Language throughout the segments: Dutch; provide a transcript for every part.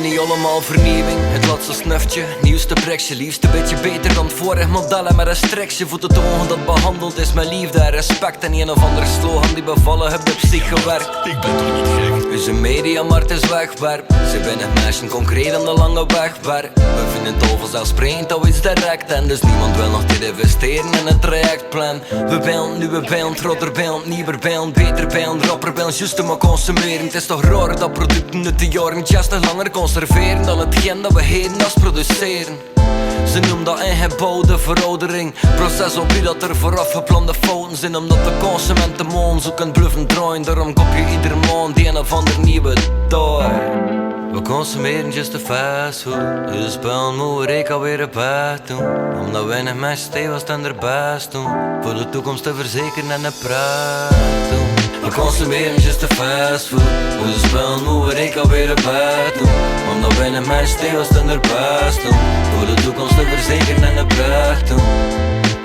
niet allemaal vernieuwing. Het laatste snuftje, nieuwste prikje. Liefst een beetje beter dan het vorige model en met een strikje. Voor te tonen dat behandeld is met liefde en respect. En een of andere slogan die bevallen heb de psych gewerkt. Ik ben toch niet gek. Onze mediamarkt is wegwerp. Ze winnen meisje concreet aan de lange weg werk. We vinden het vanzelfsprekend dat we iets direct. En dus niemand wil nog dit investeren in een trajectplan. We willen nieuwe beeld, rotter beeld, nieuwer beeld, beter beeld, rapper beeld, juist om te consumeren. Het is toch raar dat producten uit de jaren just nog langer conserveren dan hetgeen dat we heden als produceren. Ze noemen dat ingebouwde veroudering. Proces op wie dat er vooraf geplande fouten zijn. Omdat de consument de moon zoeken bluffen draaien. Daarom kop je iedere maand die een of ander nieuwe toy. We consumeren just de fastfood. Dus spel moet ik alweer op bed doen. Omdat weinig mensen stevig staan er best doen. Voor de toekomst te verzekeren en een praat doen. We consumeren just de fastfood. Dus spel moet ik alweer op bed doen. Omdat weinig mensen stevig staan er best doen. Voor de toekomst te verzekeren en een praat doen.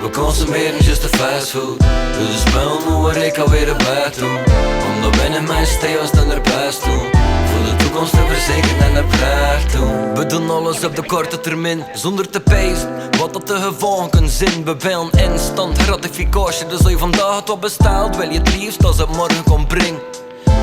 We consumeren just de fastfood. Dus spel moet ik alweer op bed doen. Omdat weinig mensen stevig staan er best doen. Voor de toekomst te verzekeren en een praat doen. We doen alles op de korte termijn, zonder te pijzen wat dat de gevolgen kunnen zijn. We willen instant gratificatie, dus als je vandaag het wat bestelt, wil je het liefst als het morgen komt brengen.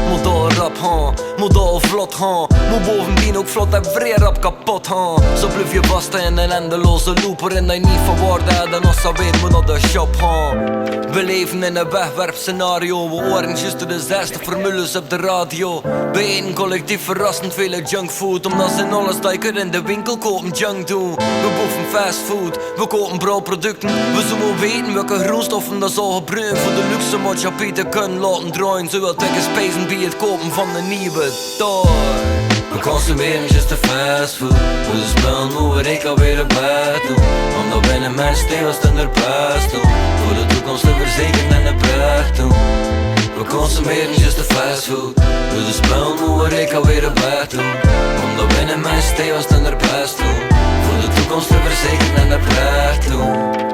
Moet al rap gaan, moet al vlot gaan. Moet bovendien ook vlot en vrij rap kapot gaan. Zo blijf je vast in een endeloze loop waarin je niet verwoord hebt en als alweer moet naar de shop gaan. We leven in een wegwerpscenario. We horen juist de zesde formules op de radio. We eten collectief verrassend vele junkfood. Omdat ze in alles dat je kunt in de winkel kopen junk doen. We boeven fastfood, we kopen brouwproducten. We zullen weten welke grondstoffen dat zal gebruiken voor de luxe maatschappij te kunnen laten draaien. Zowel tegen spijzen bij het kopen van de nieuwe toy. We consumeren just de fastfood. Dus spel moet ik alweer op bed doen. Omdat weinig mensen stevig staan er best doen. Voor de toekomst te verzekeren en een pracht doen. We consumeren just de fastfood. Dus spel moet ik alweer op bed doen. Omdat weinig mensen stevig staan er best doen. Voor de toekomst te verzekeren en een pracht doen.